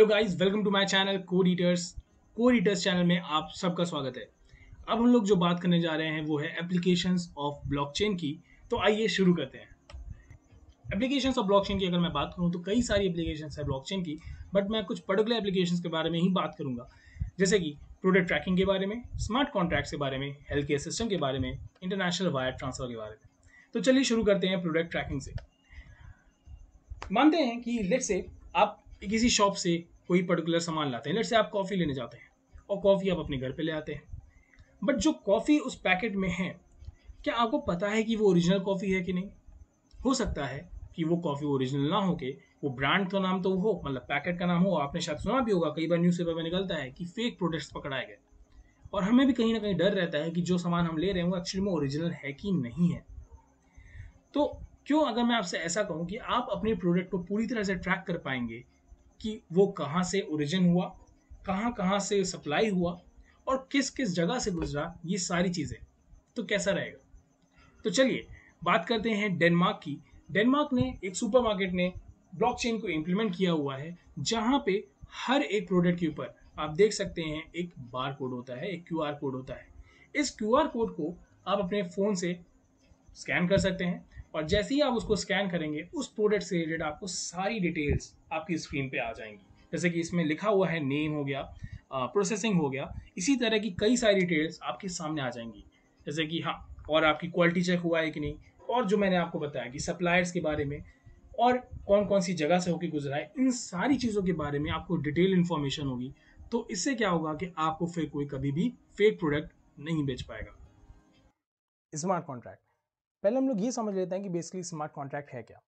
Guys, welcome to my channel Code Eaters. Code Eaters channel में आप सबका स्वागत है। अब हम लोग जो बात करने जा रहे हैं वो है एप्लीकेशंस ऑफ ब्लॉकचेन की। तो आइए शुरू करते हैं। एप्लीकेशंस ऑफ ब्लॉकचेन की अगर मैं बात करूं तो कई सारी एप्लीकेशंस है ब्लॉकचेन की, बट मैं कुछ पर्टिकुलर एप्लीकेशंस के बारे में ही बात करूंगा, जैसे कि प्रोडक्ट ट्रैकिंग के बारे में, स्मार्ट कॉन्ट्रैक्ट्स के बारे में, हेल्थ केयर सिस्टम के बारे में, इंटरनेशनल वायर ट्रांसफर के बारे में। तो चलिए शुरू करते हैं प्रोडक्ट ट्रैकिंग से। मानते हैं कि लेट से आप किसी शॉप से कोई पर्टिकुलर सामान लाते हैं। लेट से आप कॉफ़ी लेने जाते हैं और कॉफ़ी आप अपने घर पे ले आते हैं, बट जो कॉफ़ी उस पैकेट में है, क्या आपको पता है कि वो ओरिजिनल कॉफ़ी है कि नहीं? हो सकता है कि वो कॉफ़ी ओरिजिनल ना हो के वो ब्रांड का नाम तो हो, मतलब पैकेट का नाम हो। आपने शायद सुना भी होगा, कई बार न्यूज़पेपर में निकलता है कि फेक प्रोडक्ट्स पकड़ाए गए, और हमें भी कहीं ना कहीं डर रहता है कि जो सामान हम ले रहे हैं वो एक्चुअली में ओरिजिनल है कि नहीं है। तो क्यों अगर मैं आपसे ऐसा कहूँ कि आप अपने प्रोडक्ट को पूरी तरह से ट्रैक कर पाएंगे कि वो कहाँ से ओरिजिन हुआ, कहाँ कहाँ से सप्लाई हुआ, और किस किस जगह से गुजरा, ये सारी चीज़ें, तो कैसा रहेगा? तो चलिए बात करते हैं डेनमार्क की। डेनमार्क ने एक सुपरमार्केट ने ब्लॉकचेन को इम्प्लीमेंट किया हुआ है, जहाँ पे हर एक प्रोडक्ट के ऊपर आप देख सकते हैं एक बार कोड होता है, एक क्यूआर कोड होता है। इस क्यूआर कोड को आप अपने फ़ोन से स्कैन कर सकते हैं, और जैसे ही आप उसको स्कैन करेंगे उस प्रोडक्ट से रिलेटेड आपको सारी डिटेल्स आपकी स्क्रीन पे आ जाएंगी। जैसे कि इसमें लिखा हुआ है, नेम हो गया, प्रोसेसिंग हो गया, इसी तरह की कई सारी डिटेल्स आपके सामने आ जाएंगी। जैसे कि हाँ, और आपकी क्वालिटी चेक हुआ है कि नहीं, और जो मैंने आपको बताया कि सप्लायर्स के बारे में, और कौन कौन सी जगह से होकर गुजरा है, इन सारी चीज़ों के बारे में आपको डिटेल इन्फॉर्मेशन होगी। तो इससे क्या होगा कि आपको फिर कोई कभी भी फेक प्रोडक्ट नहीं बेच पाएगा। Smart contract. पहले हम लोग ये समझ लेते हैं कि बेसिकली स्मार्ट कॉन्ट्रैक्ट है क्या।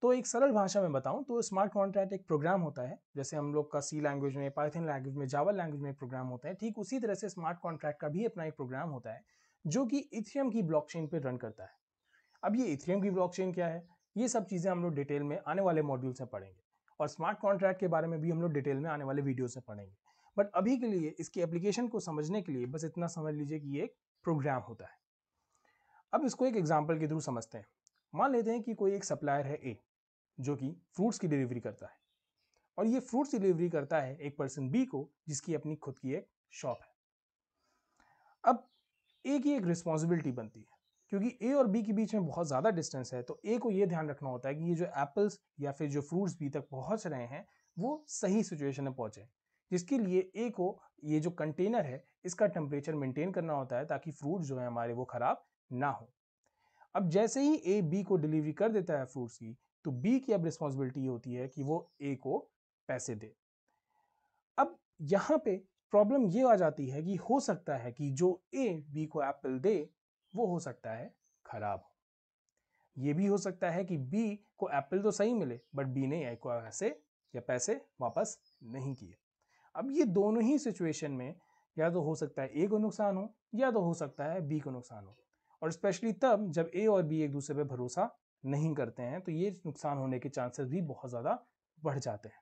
तो एक सरल भाषा में बताऊं तो स्मार्ट कॉन्ट्रैक्ट एक प्रोग्राम होता है, जैसे हम लोग का सी लैंग्वेज में, पाइथन लैंग्वेज में, जावा लैंग्वेज में प्रोग्राम होता है, ठीक उसी तरह से स्मार्ट कॉन्ट्रैक्ट का भी अपना एक प्रोग्राम होता है जो कि इथेरियम की ब्लॉकचेन पे रन करता है। अब ये इथेरियम की ब्लॉकचेन क्या है, ये सब चीज़ें हम लोग डिटेल में आने वाले मॉड्यूल से पढ़ेंगे, और स्मार्ट कॉन्ट्रैक्ट के बारे में भी हम लोग डिटेल में आने वाले वीडियो से पढ़ेंगे। बट अभी के लिए इसकी एप्लीकेशन को समझने के लिए बस इतना समझ लीजिए कि ये एक प्रोग्राम होता है। अब इसको एक एग्जाम्पल के थ्रू समझते हैं। मान लेते हैं कि कोई एक सप्लायर है ए, जो कि फ्रूट्स की डिलीवरी करता है, और ये फ्रूट्स डिलीवरी करता है एक पर्सन बी को, जिसकी अपनी खुद की एक शॉप है। अब ए की एक रिस्पॉन्सिबिलिटी बनती है, क्योंकि ए और बी के बीच में बहुत ज़्यादा डिस्टेंस है, तो ए को ये ध्यान रखना होता है कि ये जो एप्पल्स या फिर जो फ्रूट्स बी तक पहुंच रहे हैं वो सही सिचुएशन में पहुंचे, जिसके लिए ए को ये जो कंटेनर है इसका टेम्परेचर मेंटेन करना होता है, ताकि फ्रूट जो है हमारे वो खराब ना हो। अब जैसे ही ए बी को डिलीवरी कर देता है फ्रूट्स की, तो बी की अब रिस्पॉन्सिबिलिटी होती है कि वो ए को पैसे दे। अब यहाँ पे प्रॉब्लम ये आ जाती है कि हो सकता है कि जो ए बी को एप्पल दे वो हो सकता है खराब हो। ये भी हो सकता है कि बी को एप्पल तो सही मिले, बट बी ने ए को ऐसे या पैसे वापस नहीं किए। अब ये दोनों ही सिचुएशन में या तो हो सकता है ए को नुकसान हो, या तो हो सकता है बी को नुकसान हो, और स्पेशली तब जब ए और बी एक दूसरे पे भरोसा नहीं करते हैं, तो ये नुकसान होने के चांसेस भी बहुत ज़्यादा बढ़ जाते हैं।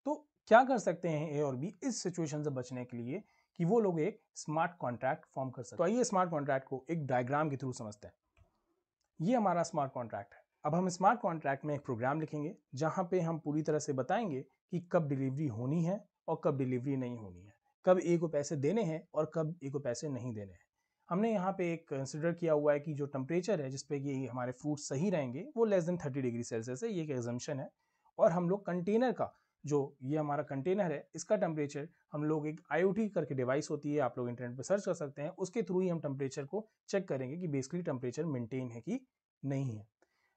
तो क्या कर सकते हैं ए और बी इस सिचुएशन से बचने के लिए कि वो लोग एक स्मार्ट कॉन्ट्रैक्ट फॉर्म कर सकते हैं। तो आइए स्मार्ट कॉन्ट्रैक्ट को एक डायग्राम के थ्रू समझते हैं। ये हमारा स्मार्ट कॉन्ट्रैक्ट है। अब हम स्मार्ट कॉन्ट्रैक्ट में एक प्रोग्राम लिखेंगे जहां पे हम पूरी तरह से बताएंगे कि कब डिलीवरी होनी है और कब डिलीवरी नहीं होनी है, कब ए को पैसे देने हैं और कब ए को पैसे नहीं देने हैं। हमने यहाँ पे एक कंसिडर किया हुआ है कि जो टेम्परेचर है जिसपे कि हमारे फ्रूट सही रहेंगे वो लेस देन 30 डिग्री सेल्सियस है, ये एक एग्जम्पशन है। और हम लोग कंटेनर का, जो ये हमारा कंटेनर है, इसका टेम्परेचर हम लोग एक IoT करके डिवाइस होती है, आप लोग इंटरनेट पर सर्च कर सकते हैं, उसके थ्रू ही हम टेम्परेचर को चेक करेंगे कि बेसिकली टेम्परेचर मेंटेन है कि नहीं है।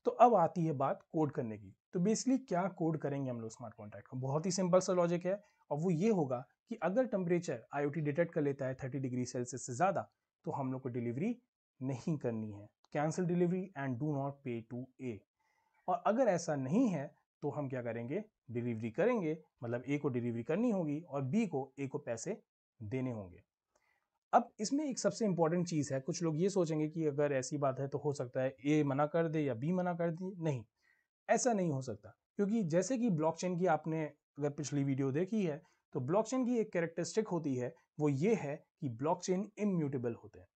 तो अब आती है बात कोड करने की। तो बेसिकली क्या कोड करेंगे हम लोग स्मार्ट कॉन्ट्रैक्ट को, बहुत ही सिंपल सा लॉजिक है, और वो ये होगा कि अगर टेम्परेचर IoT डिटेक्ट कर लेता है 30 डिग्री सेल्सियस से ज़्यादा, तो हम लोग को डिलीवरी नहीं करनी है, cancel delivery and do not पे टू ए। और अगर ऐसा नहीं है तो हम क्या करेंगे, डिलीवरी करेंगे, मतलब ए को डिलीवरी करनी होगी और बी को ए को पैसे देने होंगे। अब इसमें एक सबसे इंपॉर्टेंट चीज़ है, कुछ लोग ये सोचेंगे कि अगर ऐसी बात है तो हो सकता है ए मना कर दे या बी मना कर दे। नहीं, ऐसा नहीं हो सकता, क्योंकि जैसे कि ब्लॉकचेन की आपने अगर पिछली वीडियो देखी है, तो ब्लॉकचेन की एक कैरेक्टरिस्टिक होती है, वो ये है कि ब्लॉकचेन इम्यूटेबल होते हैं।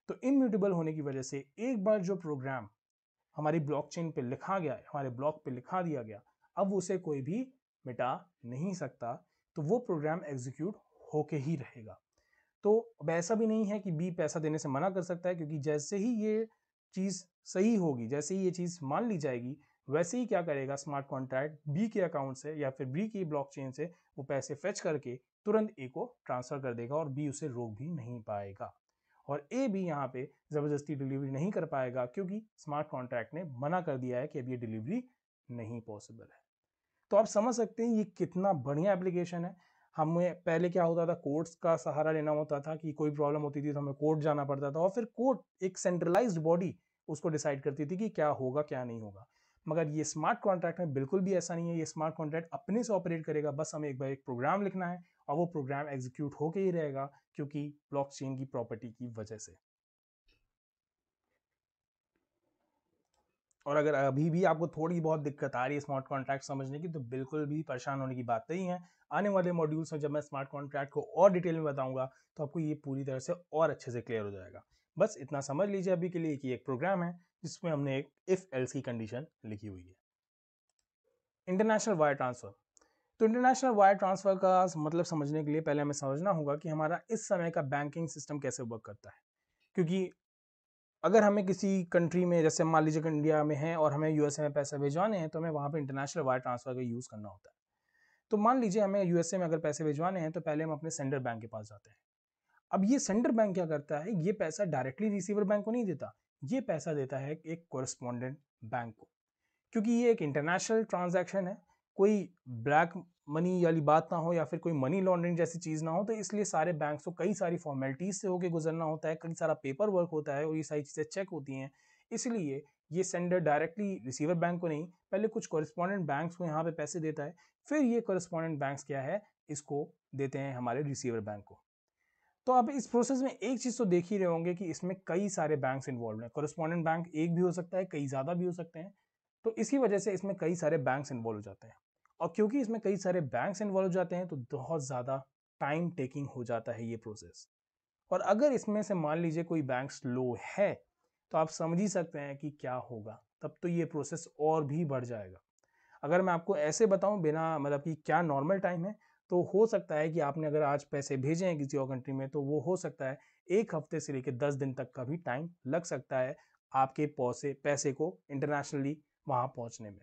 तो इम्यूटेबल होने की वजह से एक बार जो प्रोग्राम हमारी ब्लॉकचेन पे लिखा गया है, हमारे ब्लॉक पे लिखा दिया गया, अब उसे कोई भी मिटा नहीं सकता, तो वो प्रोग्राम एग्जीक्यूट होके ही रहेगा। तो अब ऐसा भी नहीं है कि बी पैसा देने से मना कर सकता है, क्योंकि जैसे ही ये चीज़ सही होगी, जैसे ही ये चीज़ मान ली जाएगी, वैसे ही क्या करेगा स्मार्ट कॉन्ट्रैक्ट बी के अकाउंट से या फिर बी की ब्लॉकचेन से वो पैसे फेच करके तुरंत ए को ट्रांसफर कर देगा और बी उसे रोक भी नहीं पाएगा। और ए भी यहाँ पे ज़बरदस्ती डिलीवरी नहीं कर पाएगा, क्योंकि स्मार्ट कॉन्ट्रैक्ट ने मना कर दिया है कि अब ये डिलीवरी नहीं पॉसिबल है। तो आप समझ सकते हैं ये कितना बढ़िया एप्लीकेशन है। हमें पहले क्या होता था, कोर्ट्स का सहारा लेना होता था, कि कोई प्रॉब्लम होती थी तो हमें कोर्ट जाना पड़ता था, और फिर कोर्ट एक सेंट्रलाइज्ड बॉडी उसको डिसाइड करती थी कि क्या होगा क्या नहीं होगा। मगर ये स्मार्ट कॉन्ट्रैक्ट में बिल्कुल भी ऐसा नहीं है। ये स्मार्ट कॉन्ट्रैक्ट अपने से ऑपरेट करेगा, बस हमें एक बार एक प्रोग्राम लिखना है और वो प्रोग्राम एग्जीक्यूट होके ही रहेगा, क्योंकि ब्लॉकचेन की प्रॉपर्टी की वजह से। और अगर अभी भी आपको थोड़ी बहुत दिक्कत आ रही है स्मार्ट कॉन्ट्रैक्ट समझने की, तो बिल्कुल भी परेशान होने की बात नहीं है। आने वाले मॉड्यूल्स में जब मैं स्मार्ट कॉन्ट्रैक्ट को और डिटेल में बताऊंगा, तो आपको ये पूरी तरह से और अच्छे से क्लियर हो जाएगा। बस इतना समझ लीजिए अभी के लिए कि एक प्रोग्राम है जिसमें हमने एक इफ एल्स की कंडीशन लिखी हुई है। International wire transfer. तो इंटरनेशनल वायर ट्रांसफर का मतलब समझने के लिए पहले हमें समझना होगा कि हमारा इस समय का बैंकिंग सिस्टम कैसे वर्क करता है। क्योंकि अगर हमें किसी कंट्री में, जैसे मान लीजिए कि इंडिया में है और हमें यूएसए में पैसे भिजवाने हैं, तो हमें वहाँ पे इंटरनेशनल वायर ट्रांसफर का यूज़ करना होता है। तो मान लीजिए हमें यूएसए में अगर पैसे भिजवाने हैं, तो पहले हम अपने सेंडर बैंक के पास जाते हैं। अब ये सेंडर बैंक क्या करता है, ये पैसा डायरेक्टली रिसीवर बैंक को नहीं देता, ये पैसा देता है एक कोरस्पॉन्डेंट बैंक को। क्योंकि ये एक इंटरनेशनल ट्रांजैक्शन है, कोई ब्लैक मनी वाली बात ना हो या फिर कोई मनी लॉन्ड्रिंग जैसी चीज़ ना हो, तो इसलिए सारे बैंक्स को कई सारी फॉर्मेलिटीज से होकर गुजरना होता है, कई सारा पेपर वर्क होता है और ये सारी चीज़ें चेक होती हैं। इसलिए ये सेंडर डायरेक्टली रिसीवर बैंक को नहीं, पहले कुछ कॉरेस्पॉन्डेंट बैंक्स को यहाँ पे पैसे देता है, फिर ये कॉरेस्पॉन्डेंट बैंक्स क्या है, इसको देते हैं हमारे रिसीवर बैंक को। तो आप इस प्रोसेस में एक चीज़ तो देख ही रहे होंगे कि इसमें कई सारे बैंक्स इन्वॉल्व हैं। कॉरेस्पॉन्डेंट बैंक एक भी हो सकता है, कई ज़्यादा भी हो सकते हैं। तो इसी वजह से इसमें कई सारे बैंक्स इन्वॉल्व हो जाते हैं, और क्योंकि इसमें कई सारे बैंक्स इन्वॉल्व हो जाते हैं, तो बहुत ज़्यादा टाइम टेकिंग हो जाता है ये प्रोसेस। और अगर इसमें से मान लीजिए कोई बैंक स्लो है, तो आप समझ ही सकते हैं कि क्या होगा, तब तो ये प्रोसेस और भी बढ़ जाएगा। अगर मैं आपको ऐसे बताऊं बिना मतलब कि क्या नॉर्मल टाइम है, तो हो सकता है कि आपने अगर आज पैसे भेजे हैं किसी और कंट्री में, तो वो हो सकता है 1 हफ्ते से लेकर 10 दिन तक का भी टाइम लग सकता है आपके पैसे को इंटरनेशनली वहां पहुंचने में।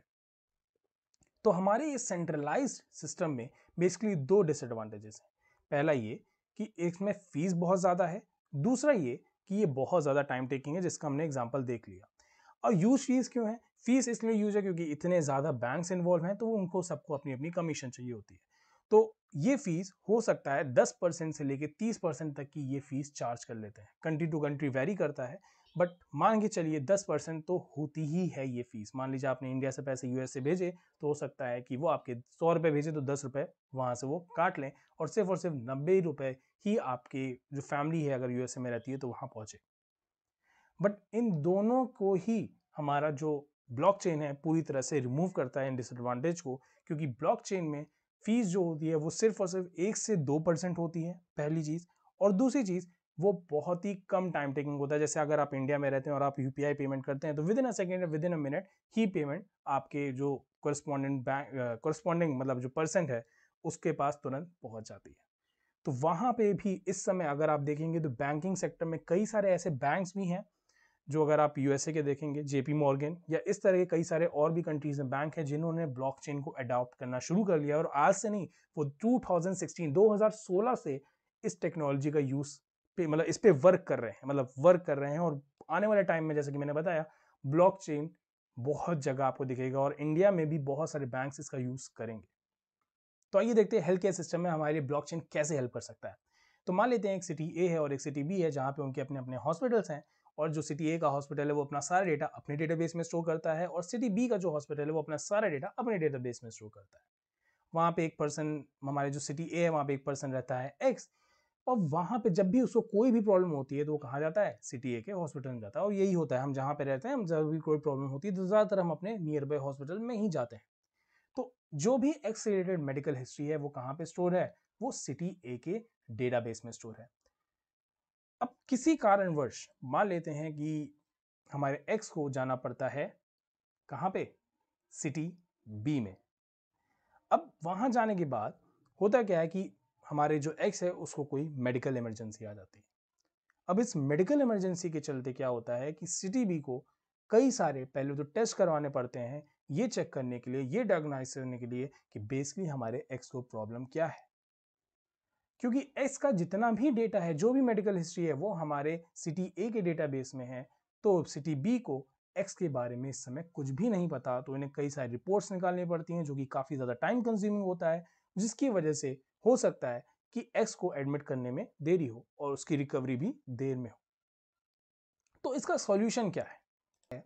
तो हमारे इस सेंट्रलाइज्ड सिस्टम में बेसिकली 2 डिसएडवांटेजेस हैं। पहला ये कि इसमें फीस बहुत ज़्यादा है, दूसरा ये कि ये बहुत ज़्यादा टाइम टेकिंग है, जिसका हमने एग्जाम्पल देख लिया। और यूज फीस क्यों है? फीस इसलिए यूज है क्योंकि इतने ज़्यादा बैंक्स इन्वॉल्व हैं, तो उनको सबको अपनी अपनी कमीशन चाहिए होती है। तो ये फीस हो सकता है 10% से लेके 30% तक की ये फीस चार्ज कर लेते हैं। कंट्री टू कंट्री वेरी करता है, बट मान के चलिए 10% तो होती ही है ये फीस। मान लीजिए आपने इंडिया से पैसे यूएस से भेजे, तो हो सकता है कि वो आपके 100 रुपये भेजे तो 10 रुपये वहाँ से वो काट लें, और सिर्फ 90 रुपये ही आपके जो फैमिली है अगर यूएसए में रहती है तो वहाँ पहुँचे। बट इन दोनों को ही हमारा जो ब्लॉकचेन है पूरी तरह से रिमूव करता है इन डिसएडवांटेज को, क्योंकि ब्लॉकचेन में फीस जो होती है वो सिर्फ और सिर्फ 1 से 2% होती है, पहली चीज़। और दूसरी चीज़, वो बहुत ही कम टाइम टेकिंग होता है। जैसे अगर आप इंडिया में रहते हैं और आप यूपीआई पेमेंट करते हैं, तो with in a second, with in a minute he payment आपके जो कोरस्पॉन्डिंग मतलब जो परसेंट है उसके पास तुरंत पहुंच जाती है। तो वहां पे भी इस समय अगर आप देखेंगे तो बैंकिंग सेक्टर में कई सारे ऐसे बैंक्स भी हैं, जो अगर आप यूएसए के देखेंगे जेपी मॉर्गन या इस तरह के कई सारे और भी कंट्रीज में बैंक हैं जिन्होंने ब्लॉकचेन को अडॉप्ट करना शुरू कर लिया, और आज से नहीं, वो 2016 से इस टेक्नोलॉजी का यूज पे मतलब इस पे वर्क कर रहे हैं। और आने वाले टाइम में जैसे कि मैंने बताया, ब्लॉकचेन बहुत जगह आपको दिखेगा और इंडिया में भी बहुत सारे बैंक्स इसका यूज करेंगे। तो आइए देखते हैं हेल्थ केयर सिस्टम में हमारे लिए ब्लॉकचेन कैसे हेल्प कर सकता है। तो मान लेते हैं एक सिटी ए है और एक सिटी बी है, जहाँ पे उनके अपने अपने हॉस्पिटल्स हैं, और जो सिटी ए का हॉस्पिटल है वो अपना सारा डेटा अपने डेटाबेस में स्टोर करता है, और सिटी बी का जो हॉस्पिटल है वो अपना सारा डेटा अपने डेटाबेस में स्टोर करता है। वहाँ पे एक पर्सन, हमारे जो सिटी ए है वहाँ पे एक पर्सन रहता है एक्स, और वहाँ पे जब भी उसको कोई भी प्रॉब्लम होती है तो वो कहाँ जाता है? सिटी ए के हॉस्पिटल में जाता है। और यही होता है, हम जहाँ पे रहते हैं, हम जब भी कोई प्रॉब्लम होती है तो ज़्यादातर हम अपने नियर बाय हॉस्पिटल में ही जाते हैं। तो जो भी एक्स रिलेटेड मेडिकल हिस्ट्री है वो कहाँ पे स्टोर है? वो सिटी ए के डेटाबेस में स्टोर है। अब किसी कारणवश मान लेते हैं कि हमारे एक्स को जाना पड़ता है कहाँ पे? सिटी बी में। अब वहां जाने के बाद होता क्या है कि हमारे जो एक्स है उसको कोई मेडिकल इमरजेंसी आ जाती है। अब इस मेडिकल इमरजेंसी के चलते क्या होता है कि सिटी बी को कई सारे पहले तो टेस्ट करवाने पड़ते हैं, ये चेक करने के लिए, ये डायग्नोस करने के लिए कि बेसिकली हमारे एक्स को प्रॉब्लम क्या है। क्योंकि एक्स का जितना भी डेटा है, जो भी मेडिकल हिस्ट्री है, वो हमारे सिटी ए के डेटाबेस में है, तो सिटी बी को एक्स के बारे में इस समय कुछ भी नहीं पता। तो इन्हें कई सारी रिपोर्ट्स निकालनी पड़ती हैं, जो कि काफ़ी ज़्यादा टाइम कंज्यूमिंग होता है, जिसकी वजह से हो सकता है कि एक्स को एडमिट करने में देरी हो और उसकी रिकवरी भी देर में हो। तो इसका सॉल्यूशन क्या है?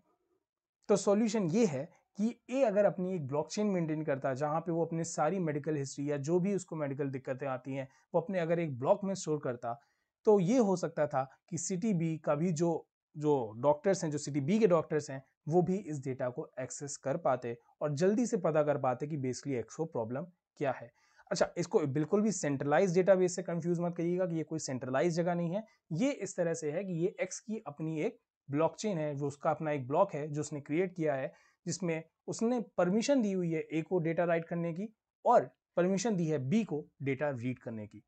तो सॉल्यूशन ये है कि ए अगर अपनी एक ब्लॉकचेन मेंटेन करता है, जहां पे वो अपनी सारी मेडिकल हिस्ट्री या जो भी उसको मेडिकल दिक्कतें आती हैं, वो अपने अगर एक ब्लॉक में स्टोर करता, तो ये हो सकता था कि सिटी बी का भी जो जो डॉक्टर्स हैं, जो सिटी बी के डॉक्टर्स हैं, वो भी इस डेटा को एक्सेस कर पाते और जल्दी से पता कर पाते कि बेसिकली एक्स को प्रॉब्लम क्या है। अच्छा, इसको बिल्कुल भी सेंट्रलाइज डेटाबेस से कंफ्यूज मत करिएगा कि ये कोई सेंट्रलाइज जगह नहीं है। ये इस तरह से है कि ये एक्स की अपनी एक ब्लॉकचेन है, जो उसका अपना एक ब्लॉक है जो उसने क्रिएट किया है, जिसमें उसने परमिशन दी हुई है ए को डेटा राइट करने की और परमिशन दी है बी को डेटा रीड करने की।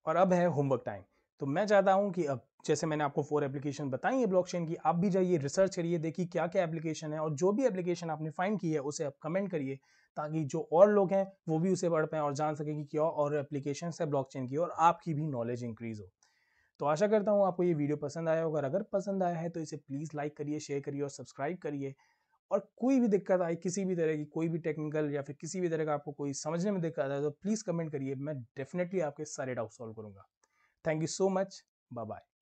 और अब है होमवर्क टाइम। तो मैं चाहता हूं कि अब जैसे मैंने आपको 4 एप्लीकेशन बताई है ब्लॉकचेन की, आप भी जाइए रिसर्च करिए, देखिए क्या क्या एप्लीकेशन है, और जो भी एप्लीकेशन आपने फाइंड की है उसे आप कमेंट करिए, ताकि जो और लोग हैं वो भी उसे पढ़ पाएं और जान सकें कि क्या और एप्लीकेशन है ब्लॉकचेन की, और आपकी भी नॉलेज इंक्रीज हो। तो आशा करता हूँ आपको ये वीडियो पसंद आया होगा। अगर पसंद आया है तो इसे प्लीज़ लाइक करिए, शेयर करिए और सब्सक्राइब करिए। और कोई भी दिक्कत आई, किसी भी तरह की, कोई भी टेक्निकल या फिर किसी भी तरह का आपको कोई समझने में दिक्कत आए, तो प्लीज़ कमेंट करिए, मैं डेफिनेटली आपके सारे डाउट सॉल्व करूंगा। Thank you so much. Bye bye.